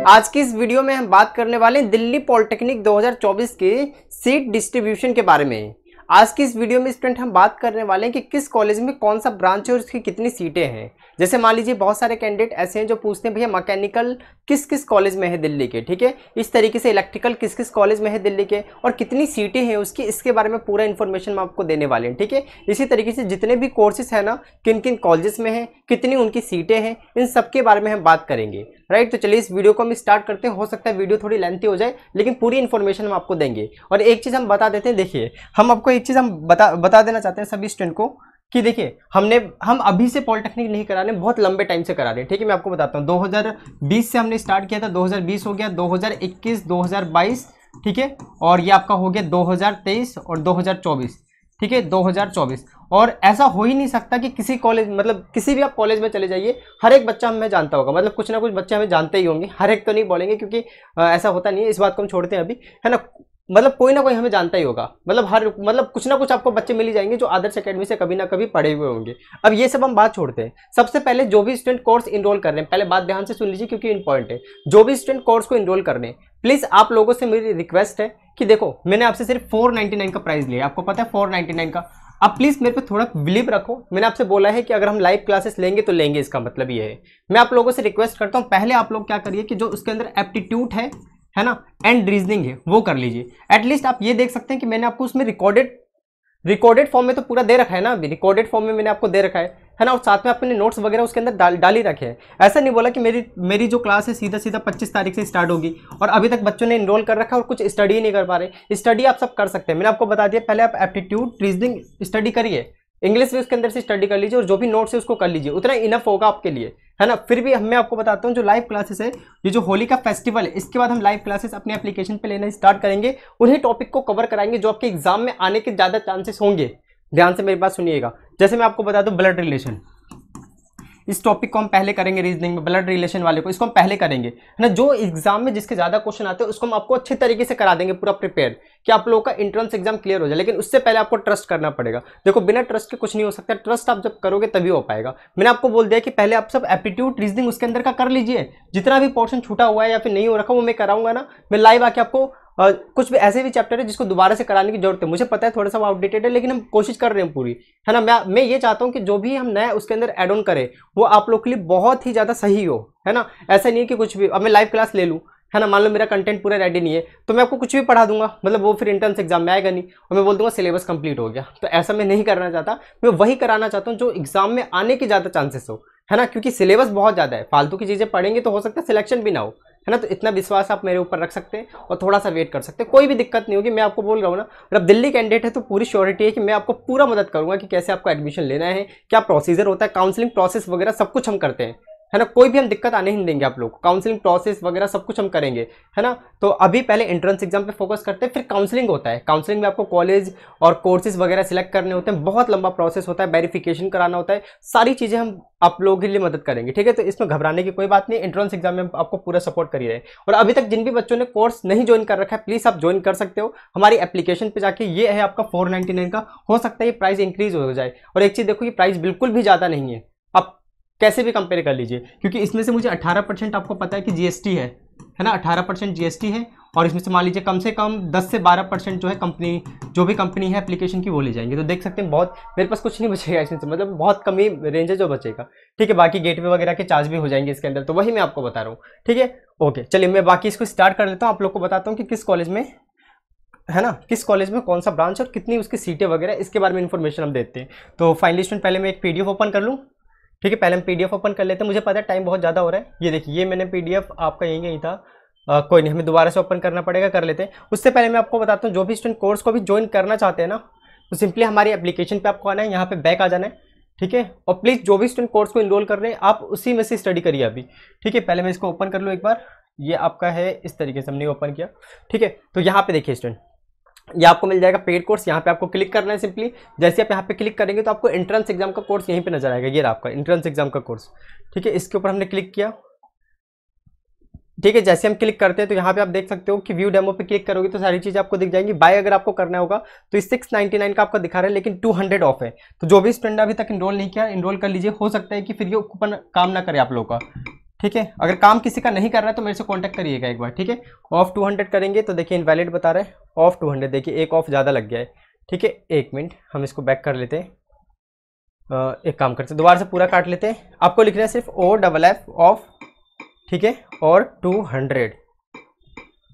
आज की इस वीडियो में हम बात करने वाले हैं दिल्ली पॉलिटेक्निक 2024 के सीट डिस्ट्रीब्यूशन के बारे में। आज की इस वीडियो में स्टूडेंट हम बात करने वाले हैं कि किस कॉलेज में कौन सा ब्रांच है और उसकी कितनी सीटें हैं। जैसे मान लीजिए बहुत सारे कैंडिडेट ऐसे हैं जो पूछते हैं भैया मैकेनिकल किस किस कॉलेज में है दिल्ली के, ठीक है। इस तरीके से इलेक्ट्रिकल किस किस कॉलेज में है दिल्ली के और कितनी सीटें हैं उसकी, इसके बारे में पूरा इन्फॉर्मेशन हम आपको देने वाले हैं, ठीक है। इसी तरीके से जितने भी कोर्सेज है ना, किन किन कॉलेजेस में है, कितनी उनकी सीटें हैं, इन सब के बारे में हम बात करेंगे, राइट। तो चलिए इस वीडियो को हम स्टार्ट करते हैं। हो सकता है वीडियो थोड़ी लेंथी हो जाए लेकिन पूरी इन्फॉर्मेशन हम आपको देंगे। और एक चीज़ हम बता देते हैं, देखिए हम आपको एक चीज़ हम बता देना चाहते हैं सभी स्टूडेंट को कि देखिए हम अभी से पॉलिटेक्निक नहीं करा रहे, बहुत लंबे टाइम से करा रहे हैं, ठीक है। मैं आपको बताता हूँ 2020 से हमने स्टार्ट किया था, 2020 हो गया, 2021, 2022, ठीक है, और ये आपका हो गया 2023 और 2024, ठीक है, 2024। और ऐसा हो ही नहीं सकता कि किसी कॉलेज मतलब किसी भी आप कॉलेज में चले जाइए, हर एक बच्चा हमें जानता होगा, मतलब कुछ ना कुछ बच्चे हमें जानते ही होंगे। हर एक तो नहीं बोलेंगे क्योंकि ऐसा होता नहीं है, इस बात को हम छोड़ते हैं अभी, है ना। मतलब कोई ना कोई हमें जानता ही होगा, मतलब कुछ ना कुछ आपको बच्चे मिल ही जाएंगे जो आदर्श एकेडमी से कभी ना कभी पढ़े हुए होंगे। अब ये सब हम बात छोड़ते हैं। सबसे पहले जो भी स्टूडेंट कोर्स इनरोल कर रहे हैं, पहले बात ध्यान से सुन लीजिए क्योंकि इंपॉर्टेंट है। जो भी स्टूडेंट कोर्स को इनरोल कर रहे हैं, प्लीज आप लोगों से मेरी रिक्वेस्ट है कि देखो मैंने आपसे सिर्फ 499 का प्राइस लिया, आपको पता है 499 का। अब प्लीज मेरे पे थोड़ा बिलीव रखो, मैंने आपसे बोला है कि अगर हम लाइव क्लासेस लेंगे तो लेंगे, इसका मतलब ये है। मैं आप लोगों से रिक्वेस्ट करता हूं, पहले आप लोग क्या करिए कि जो उसके अंदर एप्टीट्यूड है ना, एंड रीजनिंग है, वो कर लीजिए। एटलीस्ट आप ये देख सकते हैं कि मैंने आपको उसमें रिकॉर्डेड फॉर्म में तो पूरा दे रखा है ना, अभी रिकॉर्डेड फॉर्म में मैंने आपको दे रखा है ना, और साथ में अपने नोट्स वगैरह उसके अंदर डाल ही रखे हैं। ऐसा नहीं बोला कि मेरी जो क्लास है सीधा 25 तारीख से स्टार्ट होगी और अभी तक बच्चों ने इनरोल कर रखा है और कुछ स्टडी नहीं कर पा रहे। स्टडी आप सब कर सकते हैं, मैंने आपको बता दिया। पहले आप एप्टीट्यूड रीजनिंग स्टडी करिए, इंग्लिश भी उसके अंदर से स्टडी कर लीजिए और जो भी नोट्स है उसको कर लीजिए, उतना इनफ होगा आपके लिए, है ना। फिर भी मैं आपको बताता हूँ जो लाइव क्लासेस है, ये जो होली का फेस्टिवल है, इसके बाद हम लाइव क्लासेस अपने एप्लीकेशन पे लेना स्टार्ट करेंगे। उन्हीं टॉपिक को कवर कराएंगे जो आपके एग्जाम में आने के ज़्यादा चांसेस होंगे। ध्यान से मेरी बात सुनिएगा। जैसे मैं आपको बता दूं ब्लड रिलेशन, इस टॉपिक को हम पहले करेंगे, रीजनिंग में ब्लड रिलेशन वाले को इसको हम पहले करेंगे, है ना। जो एग्जाम में जिसके ज्यादा क्वेश्चन आते हैं उसको हम आपको अच्छे तरीके से करा देंगे, पूरा प्रिपेयर, कि आप लोगों का एंट्रेंस एग्जाम क्लियर हो जाए। लेकिन उससे पहले आपको ट्रस्ट करना पड़ेगा। देखो बिना ट्रस्ट के कुछ नहीं हो सकता, ट्रस्ट आप जब करोगे तभी हो पाएगा। मैंने आपको बोल दिया कि पहले आप सब एप्टीट्यूड रीजनिंग उसके अंदर का कर लीजिए, जितना भी पोर्शन छूटा हुआ है या फिर नहीं हो रखा वो मैं कराऊंगा ना, मैं लाइव आके आपको कुछ भी ऐसे भी चैप्टर है जिसको दोबारा से कराने की जरूरत है, मुझे पता है थोड़ा सा वो आउटडेटेड है लेकिन हम कोशिश कर रहे हैं पूरी, है ना। मैं ये चाहता हूं कि जो भी हम नया उसके अंदर एड ऑन करें वो आप लोग के लिए बहुत ही ज्यादा सही हो, है ना। ऐसा नहीं है कि कुछ भी अब मैं लाइव क्लास ले लूं, है ना, मान लो मेरा कंटेंट पूरा रेडी नहीं है तो मैं आपको कुछ भी पढ़ा दूंगा, मतलब वो फिर एंट्रेंस एग्जाम में आएगा नहीं और मैं बोल दूंगा सिलेबस कंप्लीट हो गया। तो ऐसा मैं नहीं करना चाहता, मैं वही कराना चाहता हूँ जो एग्जाम में आने के ज्यादा चांसेस हो, है ना। क्योंकि सिलेबस बहुत ज्यादा है, फालतू की चीजें पढ़ेंगे तो हो सकता है सिलेक्शन भी ना हो, है ना। तो इतना विश्वास आप मेरे ऊपर रख सकते हैं और थोड़ा सा वेट कर सकते हैं, कोई भी दिक्कत नहीं होगी। मैं आपको बोल रहा हूँ ना, अगर आप दिल्ली कैंडिडेट है तो पूरी श्योरिटी है कि मैं आपको पूरा मदद करूंगा कि कैसे आपको एडमिशन लेना है, क्या प्रोसीजर होता है, काउंसलिंग प्रोसेस वगैरह सब कुछ हम करते हैं, है ना। कोई भी हम दिक्कत आने ही नहीं देंगे आप लोग को, काउंसलिंग प्रोसेस वगैरह सब कुछ हम करेंगे, है ना। तो अभी पहले एंट्रेंस एग्जाम पे फोकस करते हैं, फिर काउंसलिंग होता है। काउंसलिंग में आपको कॉलेज और कोर्सेज वगैरह सिलेक्ट करने होते हैं, बहुत लंबा प्रोसेस होता है, वेरिफिकेशन कराना होता है, सारी चीजें हम आप लोगों के लिए मदद करेंगे, ठीक है। तो इसमें घबराने की कोई बात नहीं, एंट्रेंस एग्जाम में आपको पूरा सपोर्ट करिए रहे। और अभी तक जिन भी बच्चों ने कोर्स नहीं ज्वाइन कर रखा है प्लीज आप ज्वाइन कर सकते हो हमारी एप्लीकेशन पे जाके। ये है आपका 499 का, हो सकता है ये प्राइस इंक्रीज हो जाए। और एक चीज देखो, ये प्राइस बिल्कुल भी ज्यादा नहीं है, आप कैसे भी कंपेयर कर लीजिए, क्योंकि इसमें से मुझे 18% आपको पता है कि जीएसटी है ना, 18% जीएसटी है। और इसमें से मान लीजिए कम से कम 10 से 12% जो है कंपनी, जो भी कंपनी है एप्लीकेशन की वो ले जाएंगे। तो देख सकते हैं बहुत, मेरे पास कुछ नहीं बचेगा इसमें से, मतलब बहुत कम ही रेंज है जो बचेगा, ठीक है। बाकी गेटवे वगैरह के चार्ज भी हो जाएंगे इसके अंदर, तो वही मैं आपको बता रहा हूँ, ठीक है। ओके चलिए मैं बाकी इसको स्टार्ट कर लेता हूँ, आप लोग को बताता हूँ कि किस कॉलेज में, है ना, किस कॉलेज में कौन सा ब्रांच और कितनी उसकी सीटें वगैरह, इसके बारे में इन्फॉर्मेशन हम देते हैं। तो फाइनली स्टूडेंट पहले मैं एक पीडीएफ ओपन कर लूँ, ठीक है। पहले हम पीडीएफ ओपन कर लेते हैं, मुझे पता है टाइम बहुत ज़्यादा हो रहा है। ये देखिए, ये मैंने पीडीएफ आपका यही था, कोई नहीं, हमें दोबारा से ओपन करना पड़ेगा, कर लेते हैं। उससे पहले मैं आपको बताता हूँ जो भी स्टूडेंट कोर्स को भी ज्वाइन करना चाहते हैं ना, तो सिंपली हमारी एप्लीकेशन पे आपको आना है, यहाँ पे बैक आ जाना है, ठीक है। और प्लीज़ जो भी स्टूडेंट कोर्स को इनरोल कर रहे हैं आप उसी में से स्टडी करिए अभी, ठीक है। पहले मैं इसको ओपन कर लूँ एक बार, ये आपका है इस तरीके से हमने ओपन किया, ठीक है। तो यहाँ पे देखिए स्टूडेंट, ये आपको मिल जाएगा पेड कोर्स, यहाँ पे आपको क्लिक करना है सिंपली। जैसे आप यहाँ पे क्लिक करेंगे तो आपको एंट्रेंस एग्जाम का कोर्स यहीं पे नजर आएगा, ये रहा आपका एंट्रेंस एग्जाम का कोर्स, ठीक है। इसके ऊपर हमने क्लिक किया, ठीक है। जैसे हम क्लिक करते हैं तो यहाँ पे आप देख सकते हो कि व्यू डेमो पे क्लिक करोगे तो सारी चीजें आपको दिख जाएंगी। बाय अगर आपको करना होगा तो इस 699 का आपका दिखा रहा है, लेकिन 200 ऑफ है। तो जो भी स्टूडेंट अभी तक इनरोल नहीं किया, इनरोल कर लीजिए, हो सकता है कि फिर ये कूपन काम ना करे आप लोगों का, ठीक है। अगर काम किसी का नहीं कर रहा है तो मेरे से कांटेक्ट करिएगा एक बार, ठीक है। ऑफ 200 करेंगे तो देखिए इनवैलिड बता रहा है, ऑफ 200, देखिए एक ऑफ ज़्यादा लग गया है, ठीक है। एक मिनट हम इसको बैक कर लेते हैं, एक काम करते हैं दोबारा से पूरा काट लेते हैं। आपको लिखना है सिर्फ OFF ऑफ, ठीक है, और 200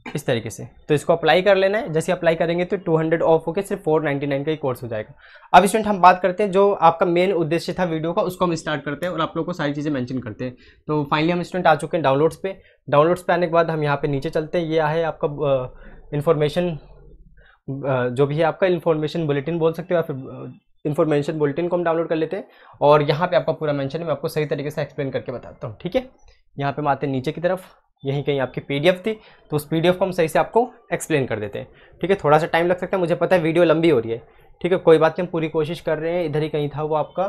इस तरीके से। तो इसको अप्लाई कर लेना है, जैसे अप्लाई करेंगे तो 200 ऑफ होकर सिर्फ 499 का ही कोर्स हो जाएगा। अब स्टूडेंट हम बात करते हैं जो आपका मेन उद्देश्य था वीडियो का, उसको हम स्टार्ट करते हैं और आप लोगों को सारी चीज़ें मेंशन करते हैं। तो फाइनली हम स्टूडेंट आ चुके हैं डाउनलोड्स पे। डाउनलोड्स पे आने के बाद हम यहाँ पे नीचे चलते हैं, ये है आपका इन्फॉर्मेशन, जो भी है आपका इन्फॉर्मेशन बुलेटिन बोल सकते हो या फिर इन्फॉर्मेशन बुलेटिन को हम डाउनलोड कर लेते हैं। और यहाँ पे आपका पूरा मेंशन है, मैं आपको सही तरीके से एक्सप्लेन करके बताता हूँ, ठीक है। यहाँ पे हम आते हैं नीचे की तरफ, यहीं कहीं आपकी PDF थी, तो उस PDF को हम सही से आपको एक्सप्लेन कर देते हैं, ठीक है। थोड़ा सा टाइम लग सकता है, मुझे पता है वीडियो लंबी हो रही है, ठीक है, कोई बात नहीं, हम पूरी कोशिश कर रहे हैं। इधर ही कहीं था वो आपका,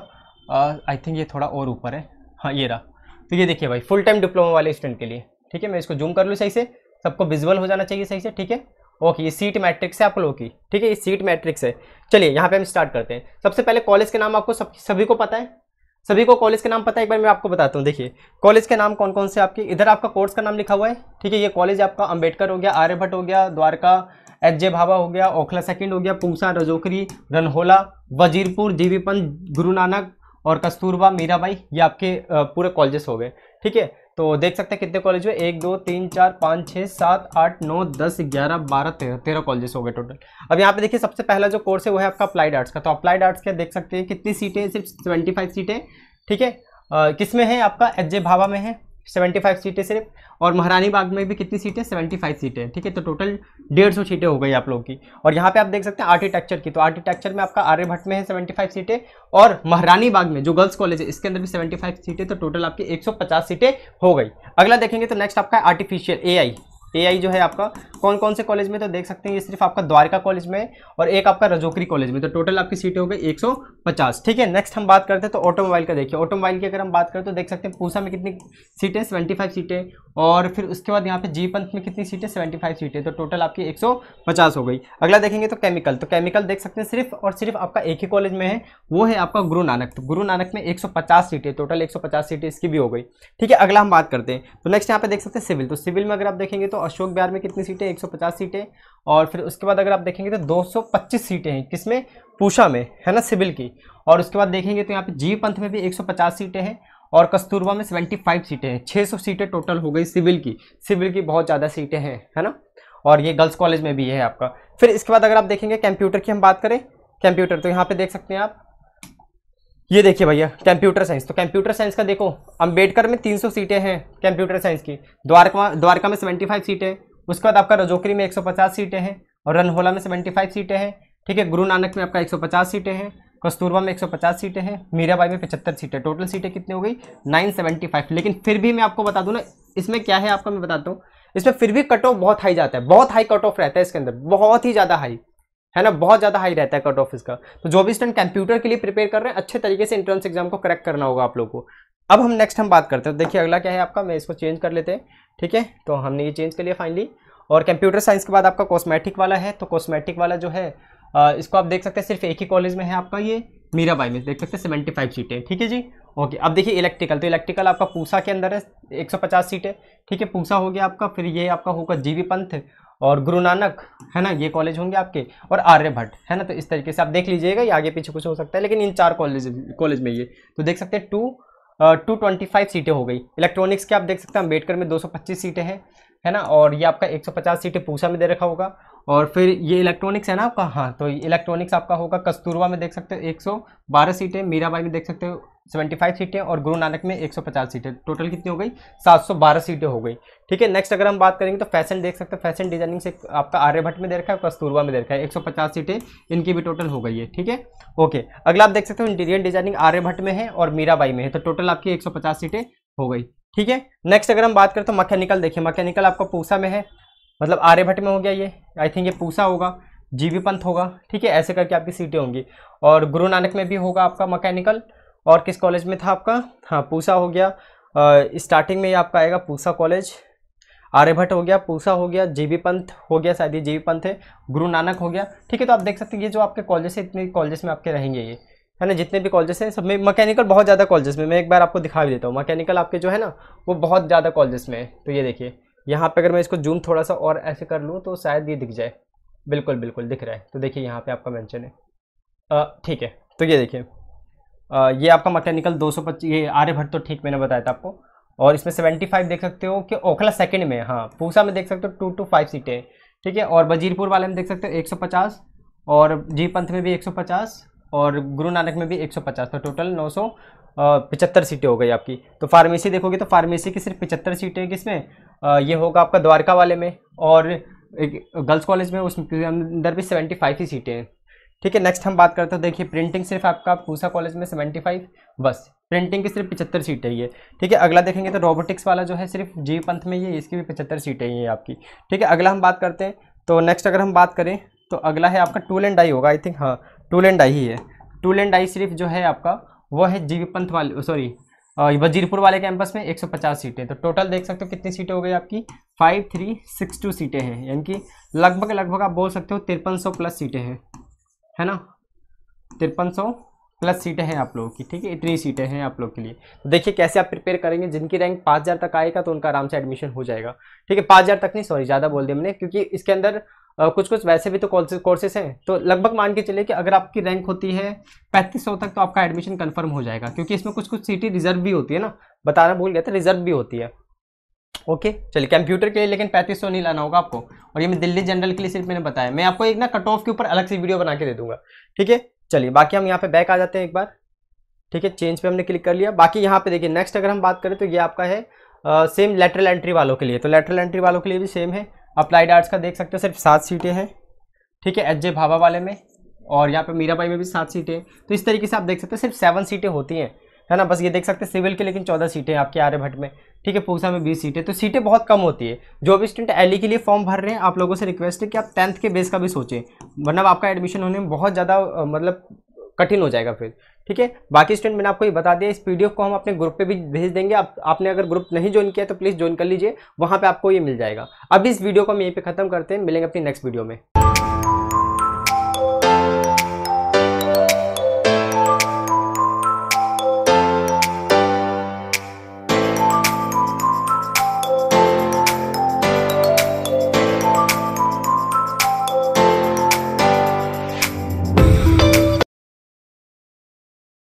आई थिंक ये थोड़ा और ऊपर है, हाँ ये रहा। तो ये देखिए भाई, फुल टाइम डिप्लोमा वाले स्टूडेंट के लिए, ठीक है। मैं इसको जूम कर लूँ सही से, सबको विजुअल हो जाना चाहिए सही से, ठीक है। ओके, ये सीट मैट्रिक्स है आप लोगों की, ठीक है, ये सीट मैट्रिक्स है। चलिए यहाँ पे हम स्टार्ट करते हैं। सबसे पहले कॉलेज के नाम आपको सभी को पता है, सभी को कॉलेज के नाम पता है। एक बार मैं आपको बताता हूँ, देखिए कॉलेज के नाम कौन कौन से आपके, इधर आपका कोर्स का नाम लिखा हुआ है, ठीक है। ये कॉलेज आपका अंबेडकर हो गया, आर्यभट्ट हो गया, द्वारका HJ भाभा हो गया, ओखला सेकंड हो गया, पूसा, रजोकरी, रनहोला, वजीरपुर, जीबी पंत, गुरु नानक और कस्तूरबा, मीराबाई, ये आपके पूरे कॉलेजेस हो गए, ठीक है। तो देख सकते हैं कितने कॉलेज हुए, 1 2 3 4 5 6 7 8 9 10 11 12 13 कॉलेजेस हो गए टोटल। अब यहाँ पे देखिए सबसे पहला जो कोर्स है वो है आपका अप्लाइड आर्ट्स का। तो अप्लाइड आर्ट्स का देख सकते हैं कितनी सीटें, सिर्फ 75 सीटें, ठीक है। किसमें है आपका HJ भाभा में है 75 सीटें सिर्फ, और महारानी बाग में भी कितनी सीटें, 75 सीटें, ठीक है। तो टोटल 150 सीटें हो गई आप लोगों की। और यहाँ पे आप देख सकते हैं आर्किटेक्चर की, तो आर्किटेक्चर में आपका आर्यभट्ट में है 75 सीटें, और महारानी बाग में जो गर्ल्स कॉलेज है इसके अंदर भी 75 सीटें, तो टोटल आपकी 150 सीटें हो गई। अगला देखेंगे तो नेक्स्ट आपका आर्टिफिशियल AI जो है आपका कौन कौन से कॉलेज में, तो देख सकते हैं ये सिर्फ आपका द्वारका कॉलेज में और एक आपका रजोकरी कॉलेज में, तो टोटल आपकी सीटें हो गई 150, ठीक है। नेक्स्ट हम बात करते हैं तो ऑटोमोबाइल का। देखिए ऑटोमोबाइल की अगर हम बात करें तो देख सकते हैं पूसा में कितनी सीटें, 75 सीटें, और फिर उसके बाद यहाँ पे जी पंत में कितनी सीटें, 75 सीटें, तो टोटल आपकी 150 हो गई। अगला देखेंगे तो केमिकल, तो केमिकल देख सकते हैं सिर्फ और सिर्फ आपका एक ही कॉलेज में है, वो है आपका गुरु नानक। तो गुरु नानक में 150 सीटें, टोटल 150 सीटें इसकी भी हो गई, ठीक है। अगला हम बात करते हैं तो नेक्स्ट यहाँ पे देख सकते हैं सिविल। तो सिविल में अगर आप देखेंगे तो अशोक बिहार में कितनी सीटें, 150 सीटें, और फिर उसके बाद अगर आप देखेंगे तो 225 सीटें हैं, किसमें, पूषा में, है ना, सिविल की। और उसके बाद देखेंगे तो यहाँ पे जी पंथ में भी 150 सीटें हैं, और कस्तूरबा में 75 सीटें हैं, 600 सीटें टोटल हो गई सिविल की। सिविल की बहुत ज़्यादा सीटें हैं, है ना। और ये गर्ल्स कॉलेज में भी है आपका। फिर इसके बाद अगर आप देखेंगे कंप्यूटर की हम बात करें, कंप्यूटर, तो यहाँ पे देख सकते हैं आप, ये देखिए भैया कंप्यूटर साइंस। तो कंप्यूटर साइंस का देखो अंबेडकर में 300 सीटें हैं कंप्यूटर साइंस की, द्वारका में 75 सीटें, उसके बाद आपका रजोकरी में 150 सीटें हैं, और रनहोला में 75 सीटें हैं, ठीक है। गुरु नानक में आपका 150 सीटें हैं, कस्तूरबा में 150 सीटें हैं, मीराबाई में 75 सीटें, टोटल सीटें कितनी हो गई, 975। लेकिन फिर भी मैं आपको बता दूं ना, इसमें क्या है आपका, मैं बताता हूँ, इसमें फिर भी कट ऑफ बहुत हाई जाता है, बहुत हाई कट ऑफ रहता है इसके अंदर, बहुत ही ज़्यादा हाई, है ना, बहुत ज़्यादा हाई रहता है कट ऑफ इसका। तो जो भी स्टूडेंट कंप्यूटर के लिए प्रिपेयर कर रहे हैं, अच्छे तरीके से एंट्रेंस एग्जाम को क्रैक करना होगा आप लोगों को। अब हम नेक्स्ट हम बात करते हैं, देखिए अगला क्या है आपका, मैं इसको चेंज कर लेते हैं, ठीक है। तो हमने ये चेंज कर लिया फाइनली। और कंप्यूटर साइंस के बाद आपका कॉस्मेटिक वाला है, तो कॉस्मेटिक वाला जो है इसको आप देख सकते हैं सिर्फ एक ही कॉलेज में है आपका, ये मीराबाई में, देख सकते हैं 75 सीटें, ठीक है जी। ओके, अब देखिए इलेक्ट्रिकल, तो इलेक्ट्रिकल आपका पूसा के अंदर है 150 सीटें, ठीक है, पूसा हो गया आपका। फिर ये आपका होगा जीबी पंथ और गुरु नानक, है ना, ये कॉलेज होंगे आपके, और आर्यभट्ट, है ना। तो इस तरीके से आप देख लीजिएगा, ये आगे पीछे कुछ हो सकता है, लेकिन इन 4 कॉलेज में ये तो देख सकते हैं 225 सीटें हो गई। इलेक्ट्रॉनिक्स के आप देख सकते हैं अंबेडकर में 225 सीटें हैं, है ना, और ये आपका 150 सीटें पूसा में दे रखा होगा। और फिर ये इलेक्ट्रॉनिक्स है ना आपका, हाँ, तो इलेक्ट्रॉनिक्स आपका होगा कस्तूरबा में देख सकते हो 112 सीटें, मीराबाई में देख सकते हो 75 सीटें, और गुरु नानक में 150 सीटें, टोटल कितनी हो गई, 712 सीटें हो गई, ठीक है। नेक्स्ट अगर हम बात करेंगे तो फैशन देख सकते हो, फैशन डिजाइनिंग से आपका आर्यभट्ट में दे रखा है, कस्तूरबा में दे रखा है, 150 सीटें इनकी भी टोटल हो गई है, ठीक है। ओके, अगला आप देख सकते हो इंटीरियर डिजाइनिंग आर्यभट्ट में है और मीराबाई में है, तो टोटल आपकी 150 सीटें हो गई, ठीक है। नेक्स्ट अगर हम बात करें तो मैकेनिकल, देखिए मैकेनिकल आपका पूसा में है, मतलब आर्यभट्ट में हो गया ये, आई थिंक ये पूसा होगा, जीबी पंथ होगा, ठीक है, ऐसे करके आपकी सीटें होंगी। और गुरु नानक में भी होगा आपका मैकेनिकल, और किस कॉलेज में था आपका, हाँ पूसा हो गया, स्टार्टिंग में ये आपका आएगा पूसा कॉलेज, आर्यभट्ट हो गया, पूसा हो गया, जीबी पंथ हो गया, शायद ये जीबी पंथ है, गुरु नानक हो गया, ठीक है। तो आप देख सकते हैं ये जो आपके कॉलेज है, इतने कॉलेज में आपके रहेंगे ये, है ना। जितने भी कॉलेजेस हैं सब में मैकेनिकल बहुत ज़्यादा कॉलेजेस में, मैं एक बार आपको दिखा भी देता हूँ। मैकेनिकल आपके जो है ना वो बहुत ज़्यादा कॉलेजेस में है। तो ये देखिए यहाँ पे अगर मैं इसको जूम थोड़ा सा और ऐसे कर लूँ तो शायद ये दिख जाए। बिल्कुल बिल्कुल दिख रहा है। तो देखिए यहाँ पे आपका मेंशन है, ठीक है। तो ये देखिए ये आपका मैकेनिकल 225, ये आर्यभट्ट तो ठीक मैंने बताया था आपको। और इसमें 75 देख सकते हो कि ओखला सेकंड में, हाँ पूसा में देख सकते हो 2 to 5 सीटें, ठीक है। और वजीरपुर वाले में देख सकते हो 150, और जी पंथ में भी 150, और गुरु नानक में भी 150। तो टोटल 975 सीटें हो गई आपकी। तो फार्मेसी देखोगे तो फार्मेसी की सिर्फ 75 सीटें किसमें, ये होगा आपका द्वारका वाले में, और एक गर्ल्स कॉलेज में उसके अंदर भी 75 ही सीटें हैं, ठीक है। नेक्स्ट हम बात करते हैं, देखिए प्रिंटिंग सिर्फ आपका पूसा कॉलेज में 75, बस प्रिंटिंग की सिर्फ 75 सीटें ही है, ठीक है। अगला देखेंगे तो रोबोटिक्स वाला जो है सिर्फ जी पंथ में ही है, इसकी भी 75 सीटें ही है आपकी, ठीक है। अगला हम बात करते हैं तो नेक्स्ट अगर हम बात करें तो अगला है आपका टूल एंड डाई होगा, आई थिंक, हाँ टूल एंड डाई ही है। टूल एंड डाई सिर्फ जो है आपका वो है जी पंथ वाले, सॉरी वजीरपुर वाले कैंपस में 150 सीटें। तो टोटल देख सकते हो कितनी सीटें हो गई आपकी, 5362 सीटें हैं, यानी कि लगभग आप बोल सकते हो 5300 प्लस सीटें हैं, है ना। 5300 प्लस सीटें हैं आप लोगों की, ठीक है। इतनी सीटें हैं आप लोग के लिए। तो देखिए कैसे आप प्रिपेयर करेंगे, जिनकी रैंक 5000 तक आएगा तो उनका आराम से एडमिशन हो जाएगा, ठीक है। 5000 तक नहीं, सॉरी ज़्यादा बोल दिया मैंने, क्योंकि इसके अंदर कुछ वैसे भी तो कोर्सेस हैं। तो लगभग मान के चलिए कि अगर आपकी रैंक होती है 3500 तक तो आपका एडमिशन कन्फर्म हो जाएगा, क्योंकि इसमें कुछ सीटें रिजर्व भी होती है ना, बताना भूल गया था, रिजर्व भी होती है। ओके चलिए, कंप्यूटर के लिए लेकिन 3500 नहीं लाना होगा आपको। और ये मैं दिल्ली जनरल के लिए सिर्फ मैंने बताया, मैं आपको एक ना कट ऑफ के ऊपर अलग से वीडियो बना के दे दूंगा, ठीक है। चलिए बाकी हम यहाँ पे बैक आ जाते हैं एक बार, ठीक है। चेंज पे हमने क्लिक कर लिया। बाकी यहाँ पे देखिए नेक्स्ट अगर हम बात करें तो ये आपका है सेम लेटरल एंट्री वालों के लिए। तो लेटरल एंट्री वालों के लिए भी सेम है। अप्लाइड आर्ट्स का देख सकते हो सिर्फ 7 सीटें हैं, ठीक है। एच.जे. भाभा वाले में, और यहाँ पे मीराबाई में भी 7 सीटें। तो इस तरीके से आप देख सकते हैं सिर्फ 7 सीटें होती हैं, है ना। बस ये देख सकते हैं सिविल के लेकिन 14 सीटें आपके आर्यभट्ट में, ठीक है। पूसा में 20 सीटें। तो सीटें बहुत कम होती है। जो भी स्टूडेंट एलई के लिए फॉर्म भर रहे हैं, आप लोगों से रिक्वेस्ट है कि आप 10th के बेस का भी सोचें, वरना आपका एडमिशन होने में बहुत ज़्यादा मतलब कठिन हो जाएगा फिर, ठीक है। बाकी स्टूडेंट मैंने आपको ये बता दिया, इस पीडीएफ को हम अपने ग्रुप पे भी भेज देंगे। आपने अगर ग्रुप नहीं ज्वाइन किया तो प्लीज़ ज्वाइन कर लीजिए, वहाँ पे आपको ये मिल जाएगा। अब इस वीडियो को हम यहीं पे ख़त्म करते हैं, मिलेंगे अपनी नेक्स्ट वीडियो में।